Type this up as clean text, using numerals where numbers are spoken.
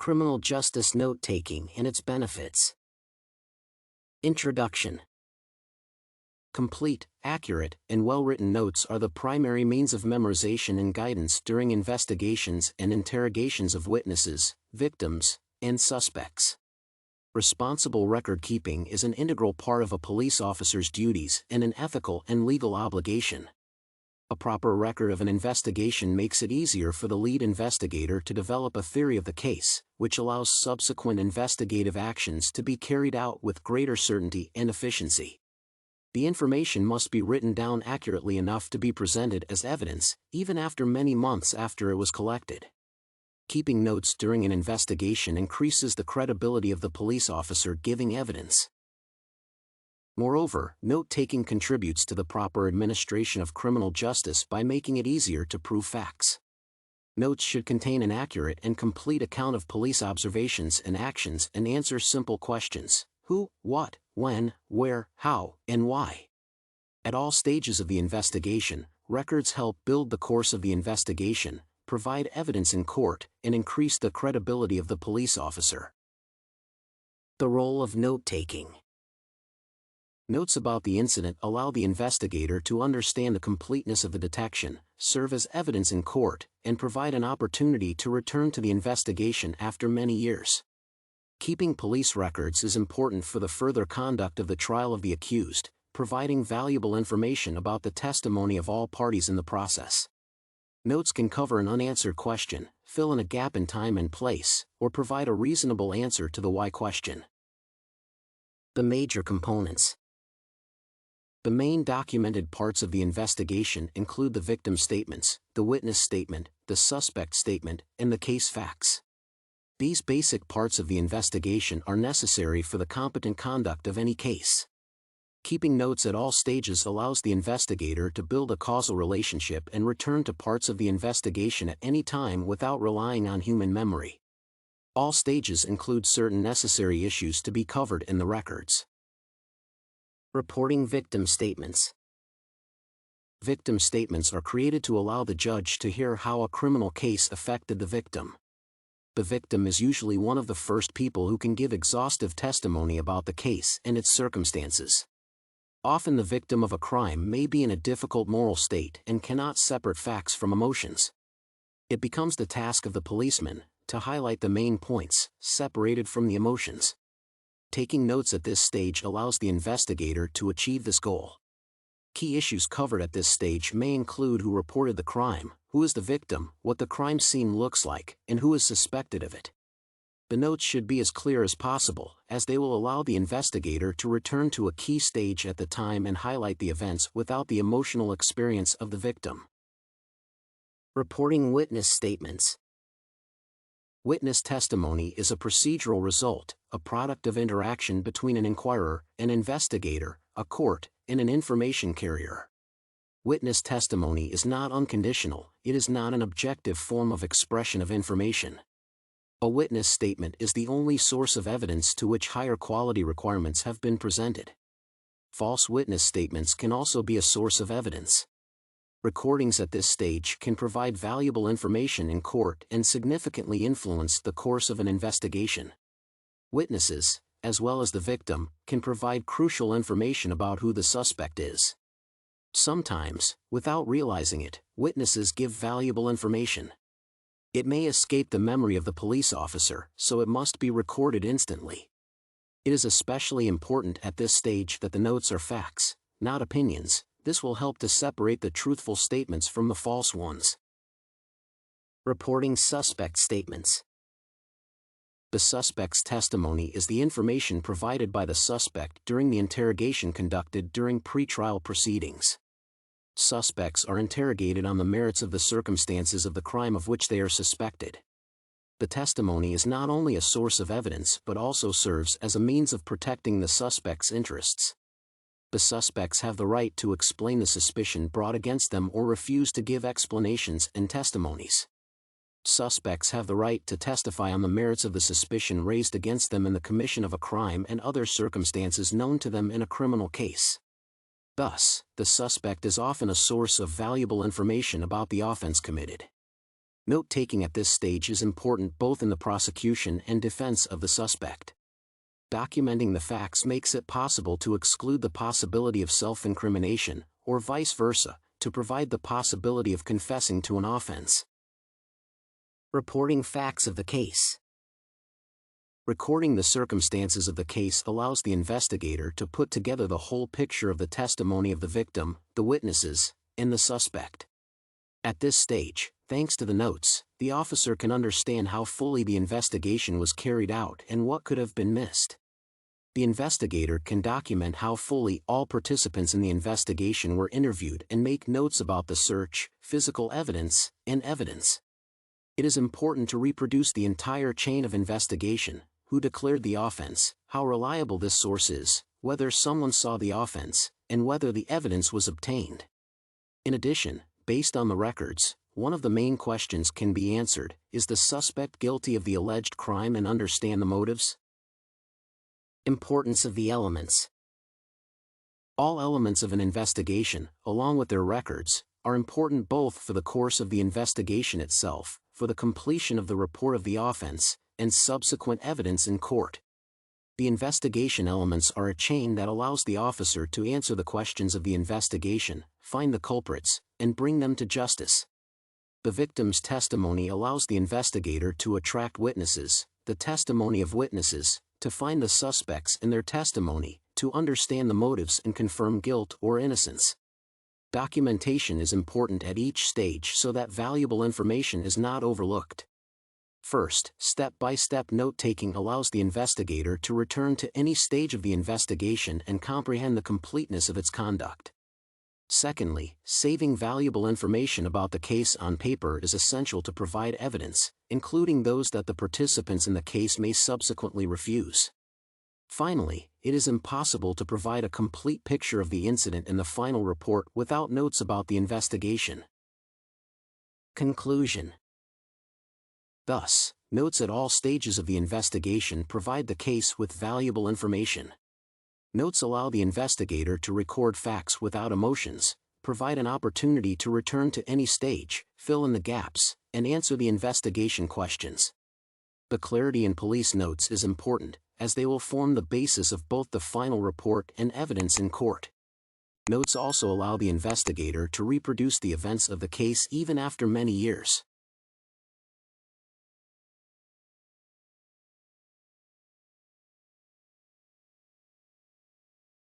Criminal justice note-taking and its benefits. Introduction. Complete, accurate, and well-written notes are the primary means of memorization and guidance during investigations and interrogations of witnesses, victims, and suspects. Responsible record-keeping is an integral part of a police officer's duties and an ethical and legal obligation. A proper record of an investigation makes it easier for the lead investigator to develop a theory of the case, which allows subsequent investigative actions to be carried out with greater certainty and efficiency. The information must be written down accurately enough to be presented as evidence, even after many months after it was collected. Keeping notes during an investigation increases the credibility of the police officer giving evidence. Moreover, note-taking contributes to the proper administration of criminal justice by making it easier to prove facts. Notes should contain an accurate and complete account of police observations and actions and answer simple questions: who, what, when, where, how, and why. At all stages of the investigation, records help build the course of the investigation, provide evidence in court, and increase the credibility of the police officer. The role of note-taking. Notes about the incident allow the investigator to understand the completeness of the detection, serve as evidence in court, and provide an opportunity to return to the investigation after many years. Keeping police records is important for the further conduct of the trial of the accused, providing valuable information about the testimony of all parties in the process. Notes can cover an unanswered question, fill in a gap in time and place, or provide a reasonable answer to the why question. The major components. The main documented parts of the investigation include the victim statements, the witness statement, the suspect statement, and the case facts. These basic parts of the investigation are necessary for the competent conduct of any case. Keeping notes at all stages allows the investigator to build a causal relationship and return to parts of the investigation at any time without relying on human memory. All stages include certain necessary issues to be covered in the records. Reporting victim statements. Victim statements are created to allow the judge to hear how a criminal case affected the victim. The victim is usually one of the first people who can give exhaustive testimony about the case and its circumstances. Often the victim of a crime may be in a difficult moral state and cannot separate facts from emotions. It becomes the task of the policeman to highlight the main points, separated from the emotions. Taking notes at this stage allows the investigator to achieve this goal. Key issues covered at this stage may include who reported the crime, who is the victim, what the crime scene looks like, and who is suspected of it. The notes should be as clear as possible, as they will allow the investigator to return to a key stage at the time and highlight the events without the emotional experience of the victim. Reporting witness statements. Witness testimony is a procedural result, a product of interaction between an inquirer, an investigator, a court, and an information carrier. Witness testimony is not unconditional, it is not an objective form of expression of information. A witness statement is the only source of evidence to which higher quality requirements have been presented. False witness statements can also be a source of evidence. Recordings at this stage can provide valuable information in court and significantly influence the course of an investigation. Witnesses, as well as the victim, can provide crucial information about who the suspect is. Sometimes, without realizing it, witnesses give valuable information. It may escape the memory of the police officer, so it must be recorded instantly. It is especially important at this stage that the notes are facts, not opinions. This will help to separate the truthful statements from the false ones. Reporting suspect statements. The suspect's testimony is the information provided by the suspect during the interrogation conducted during pretrial proceedings. Suspects are interrogated on the merits of the circumstances of the crime of which they are suspected. The testimony is not only a source of evidence but also serves as a means of protecting the suspect's interests. The suspects have the right to explain the suspicion brought against them or refuse to give explanations and testimonies. Suspects have the right to testify on the merits of the suspicion raised against them in the commission of a crime and other circumstances known to them in a criminal case. Thus, the suspect is often a source of valuable information about the offense committed. Note-taking at this stage is important both in the prosecution and defense of the suspect. Documenting the facts makes it possible to exclude the possibility of self-incrimination, or vice versa, to provide the possibility of confessing to an offense. Reporting facts of the case. Recording the circumstances of the case allows the investigator to put together the whole picture of the testimony of the victim, the witnesses, and the suspect. At this stage, thanks to the notes, the officer can understand how fully the investigation was carried out and what could have been missed. The investigator can document how fully all participants in the investigation were interviewed and make notes about the search, physical evidence, and evidence. It is important to reproduce the entire chain of investigation: who declared the offense, how reliable this source is, whether someone saw the offense, and whether the evidence was obtained. In addition, based on the records, one of the main questions can be answered: is the suspect guilty of the alleged crime, and understand the motives? Importance of the elements. All elements of an investigation, along with their records, are important both for the course of the investigation itself, for the completion of the report of the offense, and subsequent evidence in court. The investigation elements are a chain that allows the officer to answer the questions of the investigation, find the culprits, and bring them to justice. The victim's testimony allows the investigator to attract witnesses, the testimony of witnesses, to find the suspects in their testimony, to understand the motives and confirm guilt or innocence. Documentation is important at each stage so that valuable information is not overlooked. First, step-by-step note-taking allows the investigator to return to any stage of the investigation and comprehend the completeness of its conduct. Secondly, saving valuable information about the case on paper is essential to provide evidence, including those that the participants in the case may subsequently refuse. Finally, it is impossible to provide a complete picture of the incident in the final report without notes about the investigation. Conclusion. Thus, notes at all stages of the investigation provide the case with valuable information. Notes allow the investigator to record facts without emotions, provide an opportunity to return to any stage, fill in the gaps, and answer the investigation questions. The clarity in police notes is important, as they will form the basis of both the final report and evidence in court. Notes also allow the investigator to reproduce the events of the case even after many years.